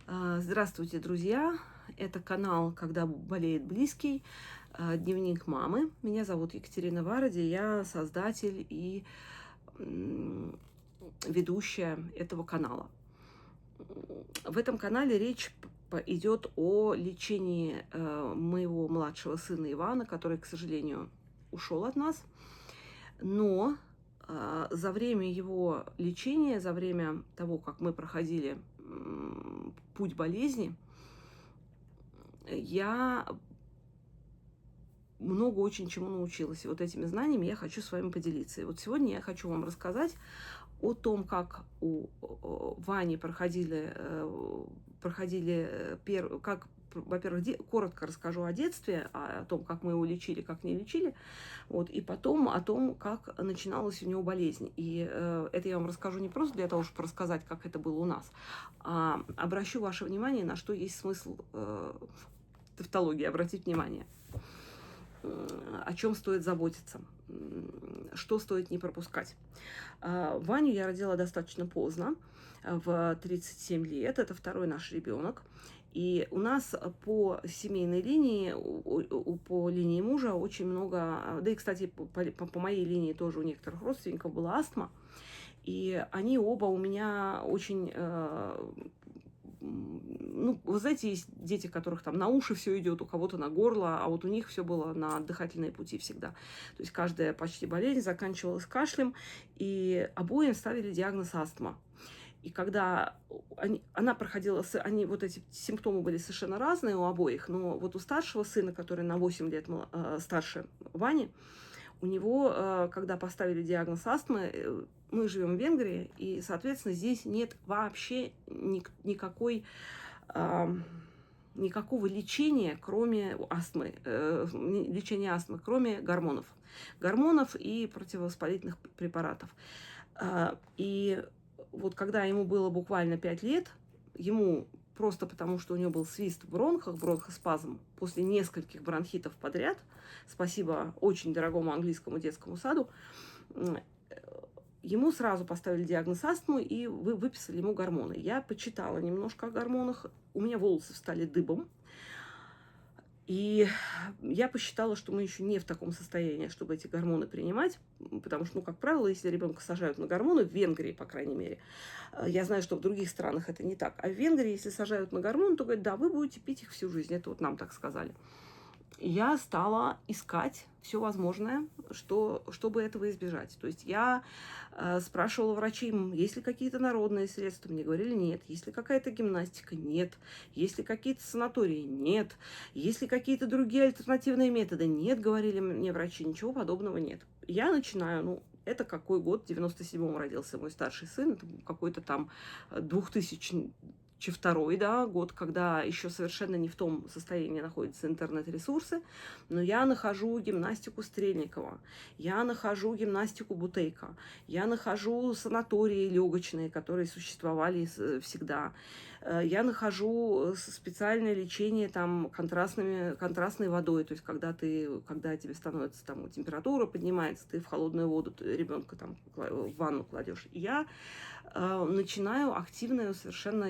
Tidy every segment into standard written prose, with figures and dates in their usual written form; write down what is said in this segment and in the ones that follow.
Здравствуйте, друзья! Это канал «Когда болеет близкий», дневник мамы. Меня зовут Екатерина Варади, я создатель и м, ведущая этого канала. В этом канале речь идет о лечении моего младшего сына Ивана, который, к сожалению, ушел от нас. Но за время его лечения, за время того, как мы проходили путь болезни, я много очень чему научилась. И вот этими знаниями я хочу с вами поделиться. И вот сегодня я хочу вам рассказать о том, как у Вани как, во-первых, коротко расскажу о детстве, о том, как мы его лечили, как не лечили, вот, и потом о том, как начиналась у него болезнь. И это я вам расскажу не просто для того, чтобы рассказать, как это было у нас, а обращу ваше внимание, на что есть смысл тавтологии, обратить внимание, о чем стоит заботиться, что стоит не пропускать. Ваню я родила достаточно поздно, в 37 лет. Это второй наш ребенок. И у нас по семейной линии, по линии мужа очень много, да и, кстати, по моей линии тоже у некоторых родственников была астма. И они оба у меня очень, ну, вы знаете, есть дети, которых там на уши все идет, у кого-то на горло, а вот у них все было на дыхательные пути всегда. То есть каждая почти болезнь заканчивалась кашлем, и обоим ставили диагноз астма. И когда она проходила, вот эти симптомы были совершенно разные у обоих, но вот у старшего сына, который на 8 лет старше Вани, у него, когда поставили диагноз астмы, мы живем в Венгрии, и, соответственно, здесь нет вообще никакого лечения, кроме астмы, лечения астмы, кроме гормонов. Гормонов и противовоспалительных препаратов. И вот когда ему было буквально 5 лет, ему просто потому, что у него был свист в бронхах, бронхоспазм, после нескольких бронхитов подряд, спасибо очень дорогому английскому детскому саду, ему сразу поставили диагноз астму и выписали ему гормоны. Я почитала немножко о гормонах, у меня волосы встали дыбом. И я посчитала, что мы еще не в таком состоянии, чтобы эти гормоны принимать, потому что, ну, как правило, если ребенка сажают на гормоны, в Венгрии, по крайней мере, я знаю, что в других странах это не так, а в Венгрии, если сажают на гормоны, то говорят, да, вы будете пить их всю жизнь, это вот нам так сказали. Я стала искать все возможное, чтобы этого избежать. То есть я спрашивала врачей, есть ли какие-то народные средства, мне говорили нет, есть ли какая-то гимнастика, нет, есть ли какие-то санатории, нет, есть ли какие-то другие альтернативные методы, нет, говорили мне врачи, ничего подобного нет. Я начинаю, ну, это какой год? В 97-м родился мой старший сын, это какой-то там 2000 второй, да, год, когда еще совершенно не в том состоянии находятся интернет-ресурсы, но я нахожу гимнастику Стрельникова, я нахожу гимнастику Бутейка, я нахожу санатории легочные, которые существовали всегда, я нахожу специальное лечение там контрастной водой, то есть когда тебе становится там температура поднимается, ты в холодную воду ребенка там в ванну кладешь. И я начинаю активную совершенно,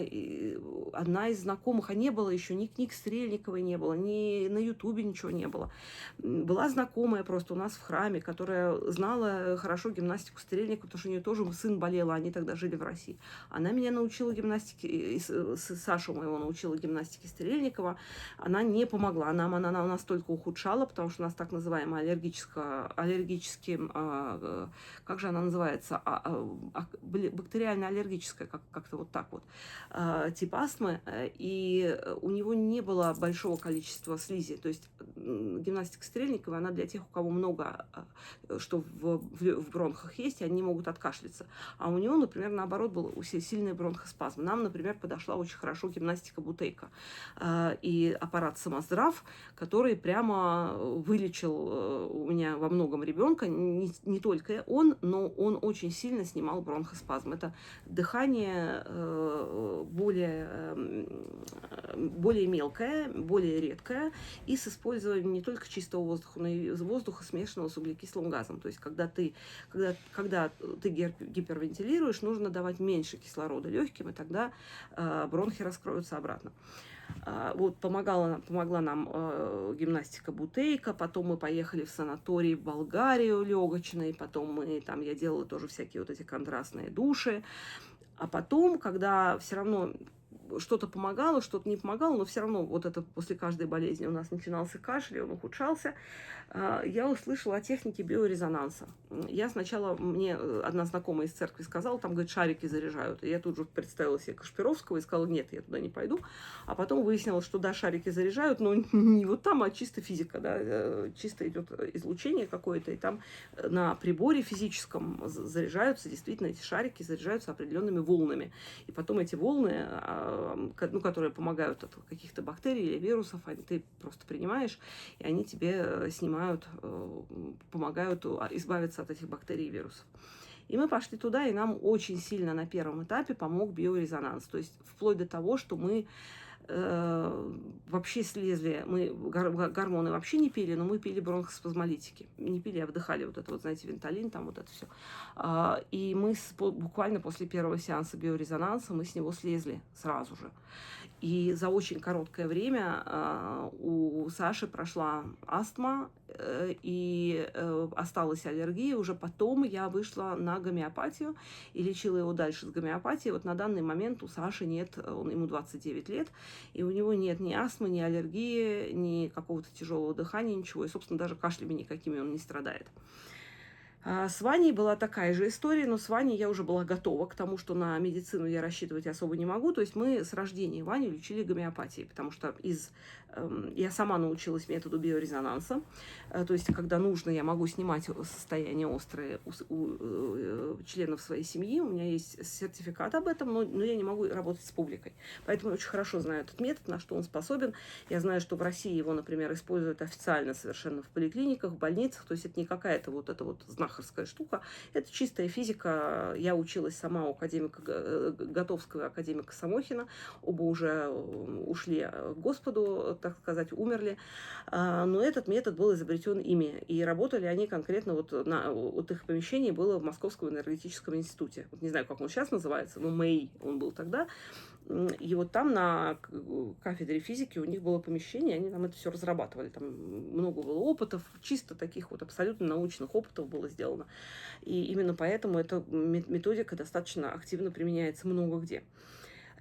одна из знакомых, а не было еще ни книг Стрельниковой не было, ни на Ютубе ничего не было. Была знакомая просто у нас в храме, которая знала хорошо гимнастику Стрельникова, потому что у нее тоже сын болел, а они тогда жили в России. Она меня научила гимнастике, Сашу моего научила гимнастике Стрельникова. Она не помогла, она у нас только ухудшала, потому что у нас так называемая аллергическим, как же она называется, бактериально-аллергическая, как-то вот так вот, тип астмы, и у него не было большого количества слизи. То есть гимнастика Стрельникова, она для тех, у кого много, что в бронхах есть, и они могут откашляться. А у него, например, наоборот, был сильный бронхоспазм. Нам, например, подошла очень хорошо гимнастика Бутейка и аппарат Самоздрав, который прямо вылечил у меня во многом ребенка, не только он, но он очень сильно снимал бронхоспазм. Это дыхание более более мелкая, более редкая, и с использованием не только чистого воздуха, но и воздуха, смешанного с углекислым газом. То есть, когда ты гипервентилируешь, нужно давать меньше кислорода легким, и тогда бронхи раскроются обратно. Вот помогла нам гимнастика Бутейка, потом мы поехали в санаторий в Болгарию легочный, потом я делала тоже всякие вот эти контрастные души, а потом, когда все равно что-то помогало, что-то не помогало, но все равно вот это после каждой болезни у нас начинался кашель, он ухудшался, я услышала о технике биорезонанса. Я сначала, мне одна знакомая из церкви сказала, там, говорит, шарики заряжают. И я тут же представила себе Кашпировского и сказала, нет, я туда не пойду. А потом выяснилось, что да, шарики заряжают, но не вот там, а чисто физика, да, чисто идет излучение какое-то, и там на приборе физическом заряжаются, действительно, эти шарики заряжаются определенными волнами. И потом эти волны, которые помогают от каких-то бактерий или вирусов, ты просто принимаешь, и они тебе снимают, помогают избавиться от этих бактерий и вирусов. И мы пошли туда, и нам очень сильно на первом этапе помог биорезонанс. То есть вплоть до того, что мы вообще слезли, мы гормоны вообще не пили, но мы пили бронхоспазмолитики. Не пили, а вдыхали вот это вот, знаете, Венталин, там вот это все. И мы буквально после первого сеанса биорезонанса мы с него слезли сразу же. И за очень короткое время у Саши прошла астма и осталась аллергия. Уже потом я вышла на гомеопатию и лечила его дальше с гомеопатией. Вот на данный момент у Саши нет, ему 29 лет, и у него нет ни астмы, ни аллергии, ни какого-то тяжелого дыхания, ничего. И, собственно, даже кашлями никакими он не страдает. С Ваней была такая же история, но с Ваней я уже была готова к тому, что на медицину я рассчитывать особо не могу. То есть мы с рождения Ваню лечили гомеопатией, потому что я сама научилась методу биорезонанса. То есть, когда нужно, я могу снимать состояние острое у членов своей семьи. У меня есть сертификат об этом, но я не могу работать с публикой. Поэтому я очень хорошо знаю этот метод, на что он способен. Я знаю, что в России его, например, используют официально совершенно в поликлиниках, в больницах. То есть это не какая-то вот эта вот знахарская штука. Это чистая физика. Я училась сама у академика Готовского и академика Самохина. Оба уже ушли к Господу, так сказать, умерли. Но этот метод был изобретен ими. И работали они конкретно вот их помещение было в Московском энергетическом институте. Вот не знаю, как он сейчас называется, но МЭИ он был тогда. И вот там на кафедре физики у них было помещение, они там это все разрабатывали. Там много было опытов, чисто таких вот абсолютно научных опытов было сделано. И именно поэтому эта методика достаточно активно применяется много где.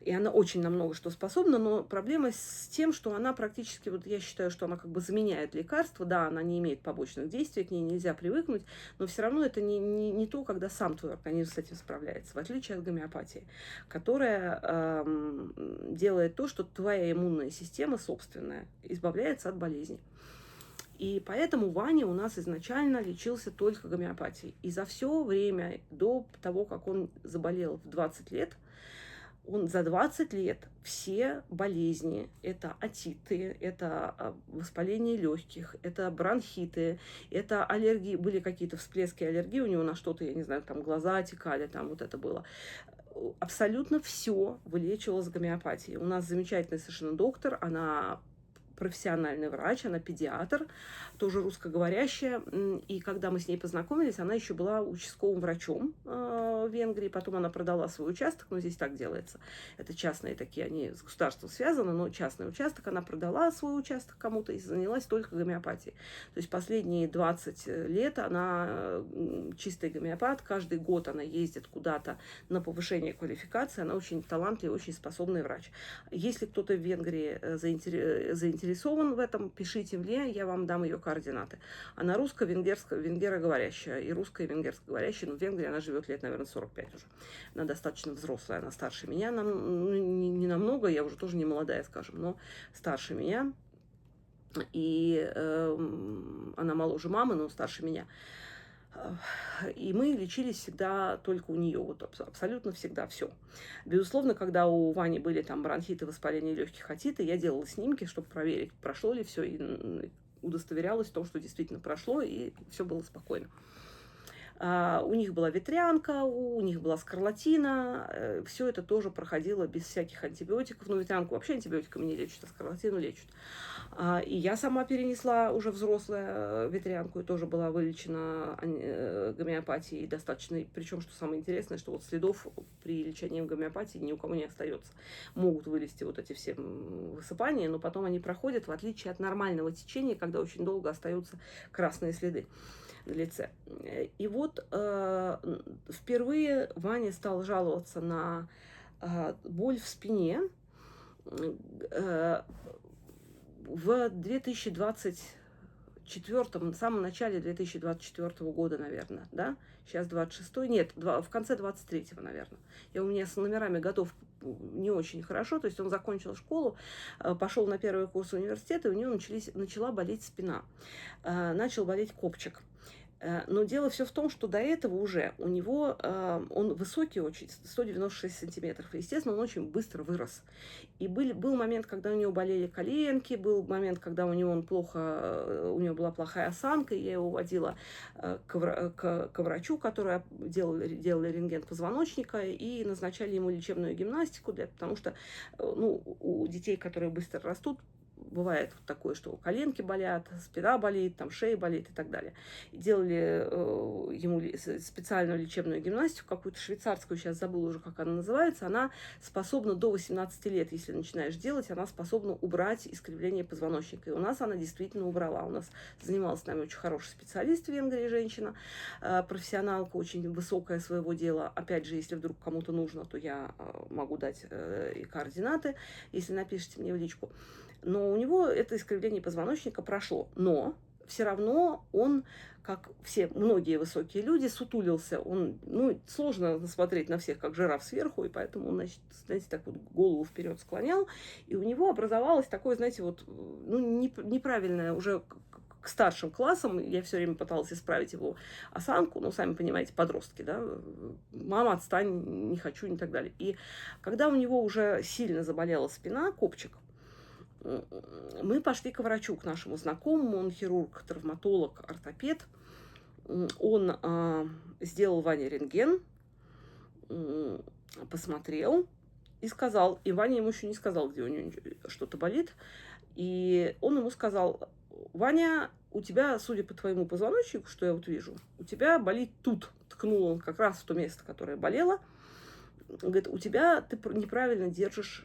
И она очень на много что способна, но проблема с тем, что она практически, вот я считаю, что она как бы заменяет лекарство. Да, она не имеет побочных действий, к ней нельзя привыкнуть, но все равно это не то, когда сам твой организм с этим справляется, в отличие от гомеопатии, которая делает то, что твоя иммунная система собственная избавляется от болезней. И поэтому Ваня у нас изначально лечился только гомеопатией. И за все время до того, как он заболел в 20 лет, он за 20 лет все болезни, это отиты, это воспаление легких, это бронхиты, это аллергии, были какие-то всплески аллергии у него на что-то, я не знаю, там глаза отекали, там вот это было. Абсолютно все вылечивалось гомеопатией. У нас замечательный совершенно доктор, она профессиональный врач, она педиатр, тоже русскоговорящая. И когда мы с ней познакомились, она еще была участковым врачом в Венгрии. Потом она продала свой участок, но здесь так делается. Это частные такие, они с государством связаны, но частный участок. Она продала свой участок кому-то и занялась только гомеопатией. То есть последние 20 лет она чистый гомеопат. Каждый год она ездит куда-то на повышение квалификации. Она очень талантливый, очень способный врач. Если кто-то в Венгрии заинтересован в этом, пишите мне, я вам дам ее координаты. Она русско-венгероговорящая, и русско- и венгерскоговорящая, но в Венгрии она живет лет, наверное, 45 уже. Она достаточно взрослая, она старше меня, не намного, я уже тоже не молодая, скажем, но старше меня. И она моложе мамы, но старше меня. И мы лечились всегда только у нее, вот абсолютно всегда все. Безусловно, когда у Вани были там бронхиты, воспаление легких, отиты, я делала снимки, чтобы проверить, прошло ли все, и удостоверялась в том, что действительно прошло, и все было спокойно. У них была ветрянка, у них была скарлатина. Все это тоже проходило без всяких антибиотиков. Но ветрянку вообще антибиотиками не лечат, а скарлатину лечат. И я сама перенесла уже взрослая ветрянку и тоже была вылечена гомеопатией достаточно. Причем, что самое интересное, что вот следов при лечении гомеопатии ни у кого не остается. Могут вылезти вот эти все высыпания, но потом они проходят, в отличие от нормального течения, когда очень долго остаются красные следы на лице. И вот впервые Ваня стал жаловаться на боль в спине в 2024, в самом начале 2024 года, наверное, да? Сейчас 26-й, нет, в конце 23-го, наверное. У меня с номерами годов не очень хорошо, то есть он закончил школу, пошел на первый курс университета, и у него начала болеть спина, начал болеть копчик. Но дело все в том, что до этого уже у него, он высокий очень, 196 сантиметров, и, естественно, он очень быстро вырос. И был момент, когда у него болели коленки, был момент, когда у него была плохая осанка, и я его водила к врачу, который делали рентген позвоночника, и назначали ему лечебную гимнастику, потому что у детей, которые быстро растут, бывает такое, что коленки болят, спина болит, там шея болит и так далее. И делали ему специальную лечебную гимнастику, какую-то швейцарскую, сейчас забыла уже, как она называется. Она способна до 18 лет, если начинаешь делать, она способна убрать искривление позвоночника. И у нас она действительно убрала. У нас занималась с нами очень хороший специалист в Венгрии, женщина, профессионалка, очень высокая своего дела. Опять же, если вдруг кому-то нужно, то я могу дать и координаты, если напишите мне в личку. Но у него это искривление позвоночника прошло. Но все равно он, как многие высокие люди, сутулился. Сложно смотреть на всех, как жираф сверху, и поэтому он, знаете, так вот голову вперед склонял. И у него образовалось такое, знаете, неправильное уже к старшим классам. Я все время пыталась исправить его осанку. Сами понимаете, подростки, да. Мама, отстань, не хочу, и так далее. И когда у него уже сильно заболела спина, копчик, мы пошли к врачу, к нашему знакомому, он хирург, травматолог, ортопед. Он сделал Ване рентген, посмотрел и сказал, и Ваня ему еще не сказал, где у него что-то болит, и он ему сказал: Ваня, у тебя, судя по твоему позвоночнику, что я вот вижу, у тебя болит тут. Ткнул он как раз в то место, которое болело. Говорит, ты неправильно держишь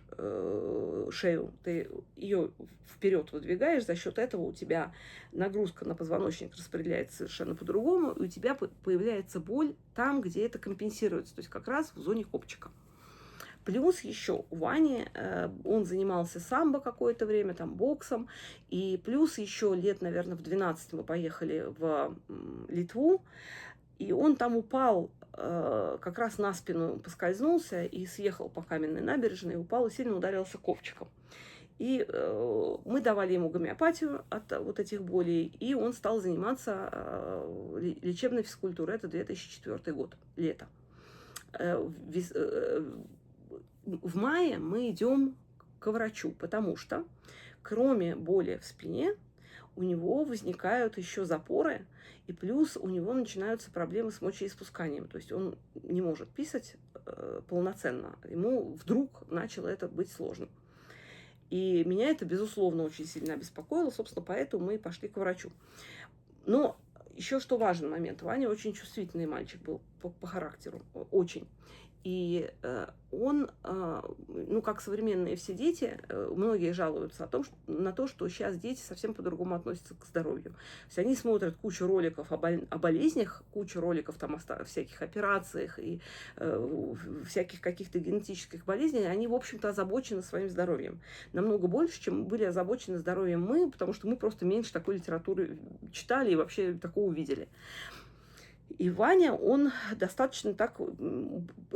шею, ты ее вперед выдвигаешь, за счет этого у тебя нагрузка на позвоночник распределяется совершенно по-другому, и у тебя появляется боль там, где это компенсируется, то есть как раз в зоне копчика. Плюс еще у Вани, он занимался самбо какое-то время, там боксом, и плюс еще лет, наверное, в 12 мы поехали в Литву, и он там упал, как раз на спину поскользнулся и съехал по каменной набережной, упал и сильно ударился копчиком. И мы давали ему гомеопатию от вот этих болей, и он стал заниматься лечебной физкультурой. Это 2004 год, лето. В мае мы идем к врачу, потому что кроме боли в спине у него возникают еще запоры, и плюс у него начинаются проблемы с мочеиспусканием. То есть он не может писать полноценно. Ему вдруг начало это быть сложным. И меня это, безусловно, очень сильно обеспокоило. Собственно, поэтому мы и пошли к врачу. Но еще что важный момент. Ваня очень чувствительный мальчик был по характеру. Очень. И он, как современные все дети, многие жалуются на то, что сейчас дети совсем по-другому относятся к здоровью. То есть они смотрят кучу роликов о болезнях, кучу роликов там о всяких операциях и всяких каких-то генетических болезней. Они, в общем-то, озабочены своим здоровьем. Намного больше, чем были озабочены здоровьем мы, потому что мы просто меньше такой литературы читали и вообще такого видели. И Ваня, он достаточно так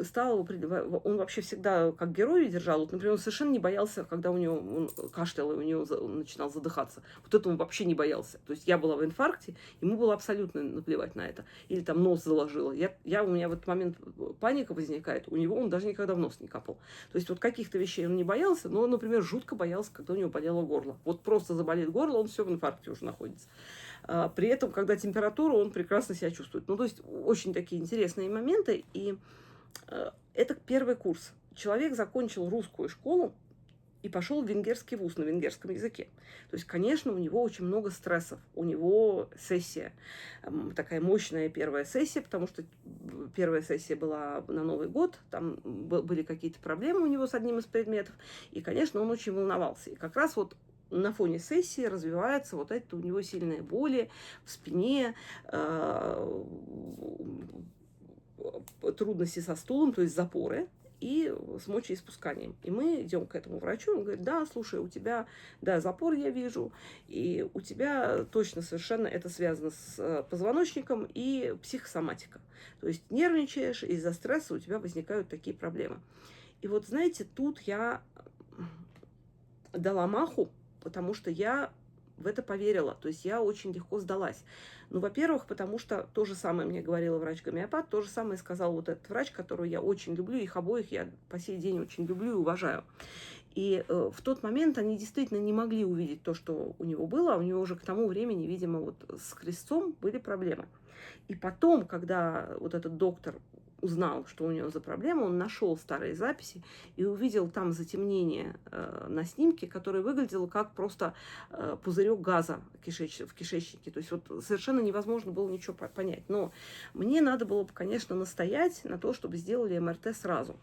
стал, он вообще всегда как герой держал. Вот, например, он совершенно не боялся, когда он кашлял, и у него он начинал задыхаться. Вот это он вообще не боялся. То есть я была в инфаркте, ему было абсолютно наплевать на это. Или там нос заложило. У меня в этот момент паника возникает, у него он даже никогда в нос не капал. То есть вот каких-то вещей он не боялся, но, например, жутко боялся, когда у него болело горло. Вот просто заболит горло, он все в инфаркте уже находится. При этом, когда температура, он прекрасно себя чувствует. Ну, то есть очень такие интересные моменты. И это первый курс. Человек закончил русскую школу и пошел в венгерский вуз на венгерском языке. То есть, конечно, у него очень много стрессов. У него сессия, такая мощная первая сессия, потому что первая сессия была на Новый год, там были какие-то проблемы у него с одним из предметов, и, конечно, он очень волновался. И как раз вот на фоне сессии развивается вот это у него сильные боли в спине, трудности со стулом, то есть запоры, и с мочеиспусканием. И мы идем к этому врачу, он говорит, да, слушай, у тебя, да, запор я вижу, и у тебя точно совершенно это связано с позвоночником и психосоматика. То есть нервничаешь, из-за стресса у тебя возникают такие проблемы. И вот, знаете, тут я дала маху, потому что я в это поверила. То есть я очень легко сдалась. Ну, во-первых, потому что то же самое мне говорила врач-гомеопат, то же самое сказал вот этот врач, которого я очень люблю, их обоих я по сей день очень люблю и уважаю. И в тот момент они действительно не могли увидеть то, что у него было, а у него уже к тому времени, видимо, вот с крестцом были проблемы. И потом, когда вот этот доктор узнал, что у него за проблема, он нашел старые записи и увидел там затемнение на снимке, которое выглядело как просто пузырек газа в кишечнике. То есть вот совершенно невозможно было ничего понять. Но мне надо было, конечно, настоять на то, чтобы сделали МРТ сразу.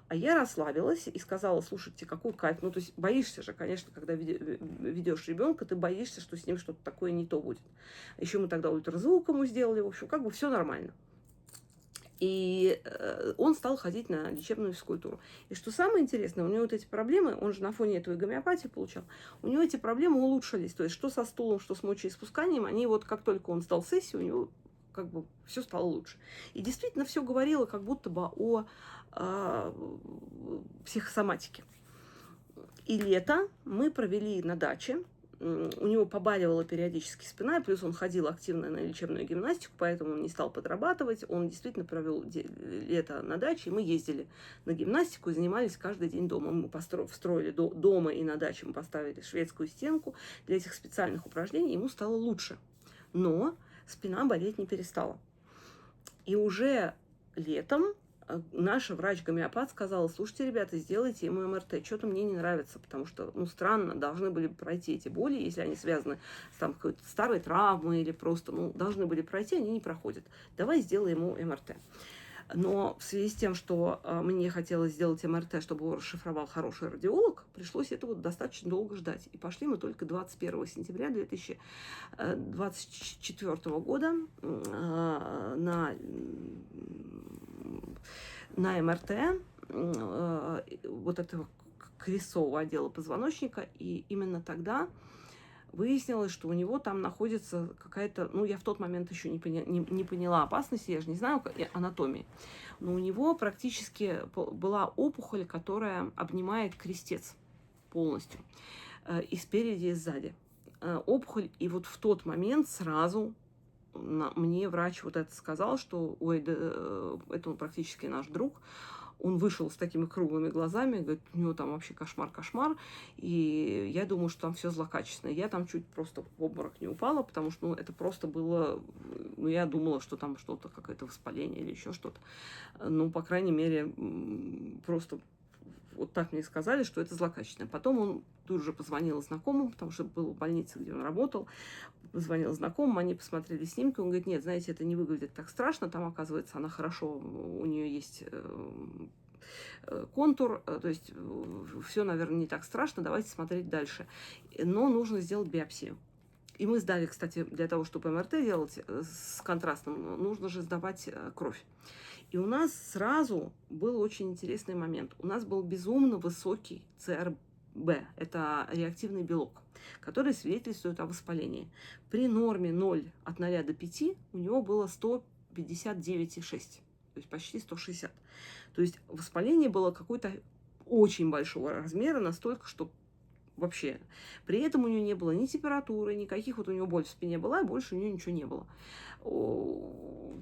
А я расслабилась и сказала, слушайте, какой кайф. Ну, то есть боишься же, конечно, когда ведешь ребенка, ты боишься, что с ним что-то такое не то будет. Еще мы тогда ультразвук ему сделали, в общем, как бы все нормально. И он стал ходить на лечебную физкультуру. И что самое интересное, у него вот эти проблемы, он же на фоне этого и гомеопатию получал, у него эти проблемы улучшились. То есть что со стулом, что с мочеиспусканием, они вот как только он сдал сессию, у него как бы все стало лучше. И действительно все говорило как будто бы о психосоматике. И лето мы провели на даче. У него побаливала периодически спина, плюс он ходил активно на лечебную гимнастику, поэтому он не стал подрабатывать. Он действительно провел лето на даче, и мы ездили на гимнастику и занимались каждый день дома. Мы встроили дома и на даче, мы поставили шведскую стенку для этих специальных упражнений, ему стало лучше. Но спина болеть не перестала. И уже летом наша врач-гомеопат сказала, слушайте, ребята, сделайте ему МРТ. Что-то мне не нравится, потому что, ну, странно, должны были пройти эти боли, если они связаны с там какой-то старой травмой или просто, ну, должны были пройти, они не проходят. Давай сделаем ему МРТ. Но в связи с тем, что мне хотелось сделать МРТ, чтобы его расшифровал хороший радиолог, пришлось этого достаточно долго ждать. И пошли мы только 21 сентября 2024 года на МРТ вот этого крестцового отдела позвоночника. И именно тогда выяснилось, что у него там находится какая-то, ну, я в тот момент еще не поняла опасности, я же не знаю анатомии, но у него практически была опухоль, которая обнимает крестец полностью, и спереди, и сзади. Опухоль, и вот в тот момент сразу мне врач вот это сказал, что, ой, да, это он практически наш друг. Он вышел с такими круглыми глазами, говорит, у него там вообще кошмар, и я думаю, что там все злокачественное. Я там чуть просто в обморок не упала, потому что, ну, это просто было, ну, я думала, что там что-то, какое-то воспаление или еще что-то. Ну, по крайней мере, просто вот так мне сказали, что это злокачественное. Потом он тут же позвонил знакомым, потому что был в больнице, где он работал, позвонил знакомым, они посмотрели снимки, он говорит, нет, знаете, это не выглядит так страшно, там, оказывается, она хорошо, у нее есть контур, то есть все, наверное, не так страшно, давайте смотреть дальше. Но нужно сделать биопсию. И мы сдали, кстати, для того, чтобы МРТ делать с контрастом, нужно же сдавать кровь. И у нас сразу был очень интересный момент. У нас был безумно высокий ЦРБ, это реактивный белок, который свидетельствует о воспалении. При норме 0 от 0 до 5 у него было 159,6, то есть почти 160. То есть воспаление было какое-то очень большого размера, настолько, что вообще. При этом у нее не было ни температуры, никаких, вот у него боль в спине была, и больше у нее ничего не было.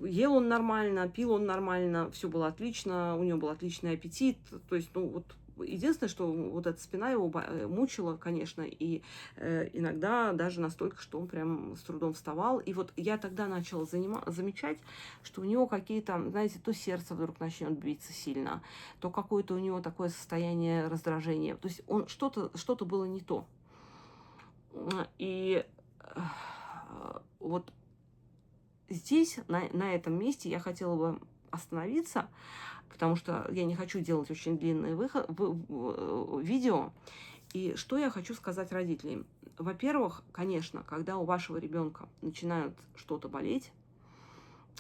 Ел он нормально, пил он нормально, все было отлично, у него был отличный аппетит. То есть, ну, вот единственное, что вот эта спина его мучила, конечно, и иногда даже настолько, что он прям с трудом вставал. И вот я тогда начала замечать, что у него какие-то, знаете, то сердце вдруг начнет биться сильно, то какое-то у него такое состояние раздражения. То есть он что-то было не то. И вот здесь, на этом месте, я хотела бы остановиться, потому что я не хочу делать очень длинные видео. И что я хочу сказать родителям? Во-первых, конечно, когда у вашего ребенка начинают что-то болеть,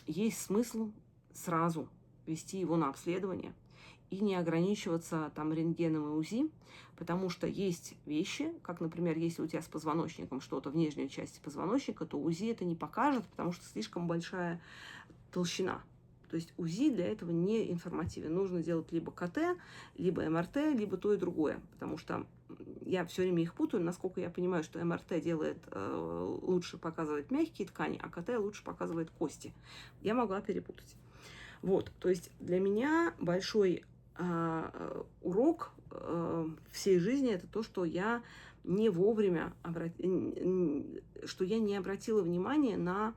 есть смысл сразу вести его на обследование и не ограничиваться там рентгеном и УЗИ, потому что есть вещи, как, например, если у тебя с позвоночником что-то в нижней части позвоночника, то УЗИ это не покажет, потому что слишком большая толщина. То есть УЗИ для этого не информативен. Нужно делать либо КТ, либо МРТ, либо то и другое, потому что я все время их путаю. Насколько я понимаю, что МРТ лучше показывает мягкие ткани, а КТ лучше показывает кости. Я могла перепутать. Вот, то есть для меня большой урок всей жизни это то, что я не вовремя что я не обратила внимания на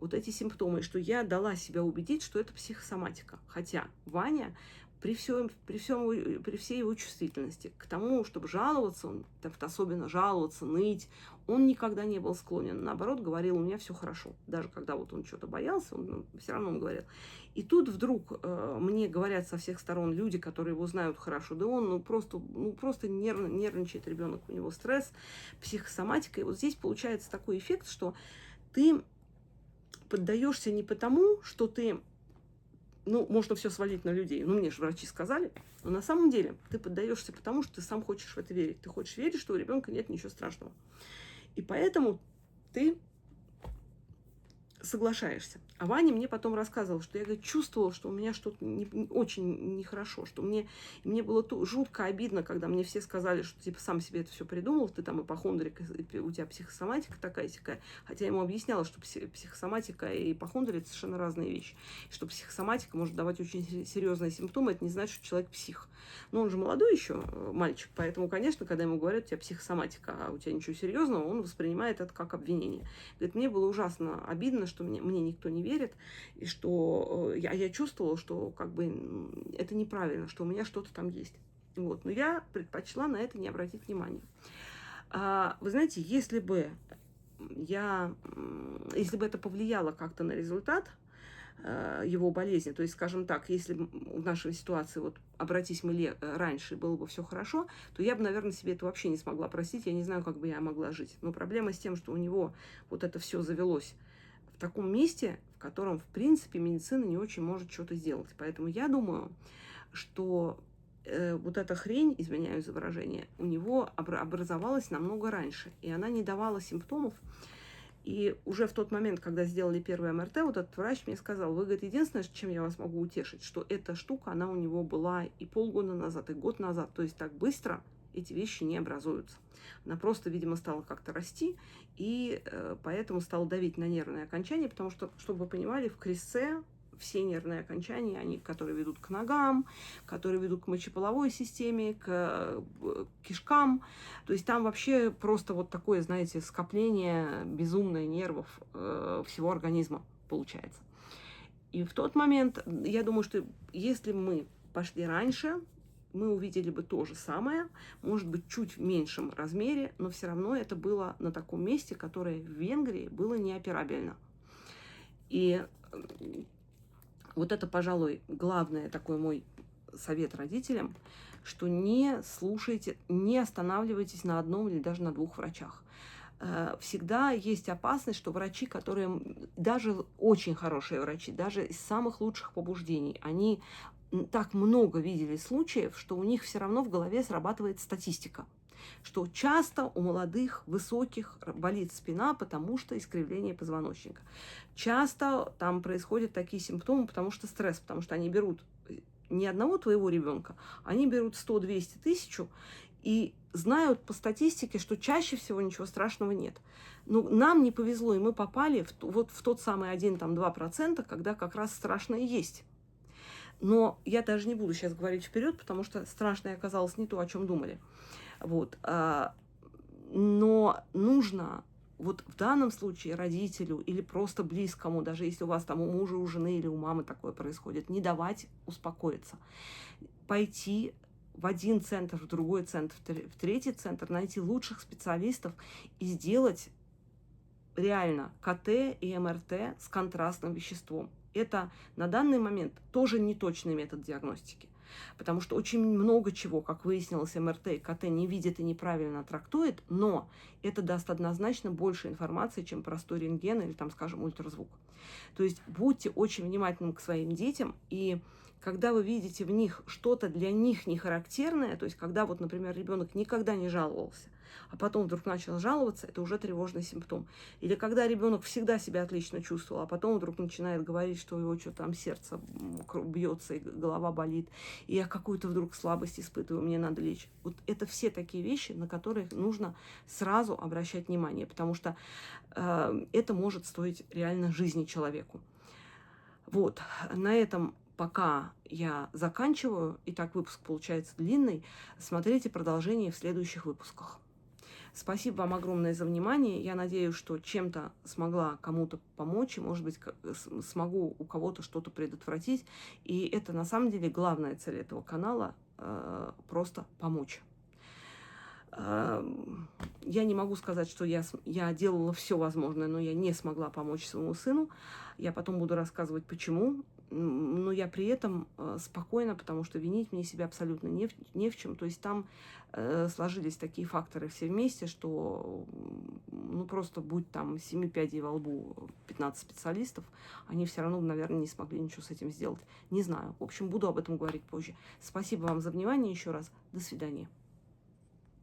вот эти симптомы, что я дала себя убедить, что это психосоматика. Хотя Ваня при всей его чувствительности к тому, чтобы жаловаться, особенно жаловаться, ныть, он никогда не был склонен. Наоборот, говорил, у меня все хорошо. Даже когда вот он что-то боялся, все равно он говорил. И тут вдруг мне говорят со всех сторон люди, которые его знают хорошо, да он просто нервничает ребенок, у него стресс, психосоматика. И вот здесь получается такой эффект, что ты поддаешься не потому, что ты, можно все свалить на людей. Мне же врачи сказали. Но на самом деле ты поддаешься потому, что ты сам хочешь в это верить. Ты хочешь верить, что у ребенка нет ничего страшного. И поэтому ты соглашаешься. А Ваня мне потом рассказывал, что я, чувствовала, что у меня что-то очень нехорошо, что мне было жутко обидно, когда мне все сказали, что типа сам себе это все придумал, ты там ипохондрик, у тебя психосоматика такая-сякая. Хотя я ему объясняла, что психосоматика и ипохондрия — это совершенно разные вещи. Что психосоматика может давать очень серьезные симптомы, это не значит, что человек псих. Но он же молодой еще мальчик, поэтому, конечно, когда ему говорят, у тебя психосоматика, а у тебя ничего серьезного, он воспринимает это как обвинение. Говорит, мне было ужасно обидно, что мне никто не верит, и что я чувствовала, что это неправильно, что у меня что-то там есть. Вот. Но я предпочла на это не обратить внимания. Вы знаете, если бы это повлияло как-то на результат его болезни, то есть, скажем так, если в нашей ситуации обратись мы раньше, было бы все хорошо, то я бы, наверное, себе это вообще не смогла простить, я не знаю, как бы я могла жить. Но проблема с тем, что у него вот это все завелось в таком месте, в котором, в принципе, медицина не очень может что-то сделать. Поэтому я думаю, что вот эта хрень, извиняюсь за выражение, у него образовалась намного раньше, и она не давала симптомов. И уже в тот момент, когда сделали первый МРТ, вот этот врач мне сказал, вы, говорит, единственное, чем я вас могу утешить, что эта штука, она у него была и полгода назад, и год назад. То есть так быстро эти вещи не образуются. Она просто, видимо, стала как-то расти, и поэтому стала давить на нервные окончания, потому что, чтобы вы понимали, в крестце все нервные окончания, которые ведут к ногам, которые ведут к мочеполовой системе, к кишкам. То есть там вообще просто вот такое, знаете, скопление безумное нервов всего организма получается. И в тот момент, я думаю, что если мы пошли раньше, мы увидели бы то же самое, может быть, чуть в меньшем размере, но все равно это было на таком месте, которое в Венгрии было неоперабельно. И вот это, пожалуй, главный такой мой совет родителям, что не слушайте, не останавливайтесь на одном или даже на двух врачах. Всегда есть опасность, что врачи, которые даже очень хорошие врачи, даже из самых лучших побуждений, они так много видели случаев, что у них все равно в голове срабатывает статистика. Что часто у молодых, высоких болит спина, потому что искривление позвоночника. Часто там происходят такие симптомы, потому что стресс, потому что они берут не одного твоего ребенка, они берут 100, 200, 1000 и знают по статистике, что чаще всего ничего страшного нет. Но нам не повезло, и мы попали в тот самый 1-2%, когда как раз страшное есть. Но я даже не буду сейчас говорить вперед, потому что страшное оказалось не то, о чем думали. Вот. Но нужно вот в данном случае родителю или просто близкому, даже если у вас там у мужа, у жены или у мамы такое происходит, не давать успокоиться. Пойти в один центр, в другой центр, в третий центр, найти лучших специалистов и сделать реально КТ и МРТ с контрастным веществом. Это на данный момент тоже неточный метод диагностики, потому что очень много чего, как выяснилось, МРТ и КТ не видит и неправильно трактует, но это даст однозначно больше информации, чем простой рентген или, там, скажем, ультразвук. То есть будьте очень внимательны к своим детям, и когда вы видите в них что-то для них не характерное, то есть когда вот, например, ребенок никогда не жаловался, а потом вдруг начал жаловаться, это уже тревожный симптом. Или когда ребенок всегда себя отлично чувствовал, а потом вдруг начинает говорить, что у него что-то там сердце бьется, и голова болит, и я какую-то вдруг слабость испытываю, мне надо лечь. Вот это все такие вещи, на которые нужно сразу обращать внимание, потому что это может стоить реально жизни человеку. Вот, на этом пока я заканчиваю. Итак, выпуск получается длинный. Смотрите продолжение в следующих выпусках. Спасибо вам огромное за внимание. Я надеюсь, что чем-то смогла кому-то помочь, и, может быть, смогу у кого-то что-то предотвратить. И это на самом деле главная цель этого канала – просто помочь. Я не могу сказать, что я делала все возможное, но я не смогла помочь своему сыну. Я потом буду рассказывать, почему. Но я при этом спокойна, потому что винить мне себя абсолютно не в чем. То есть там сложились такие факторы все вместе, что ну просто будь там 7 пядей во лбу 15 специалистов, они все равно, наверное, не смогли ничего с этим сделать. Не знаю. В общем, буду об этом говорить позже. Спасибо вам за внимание еще раз. До свидания.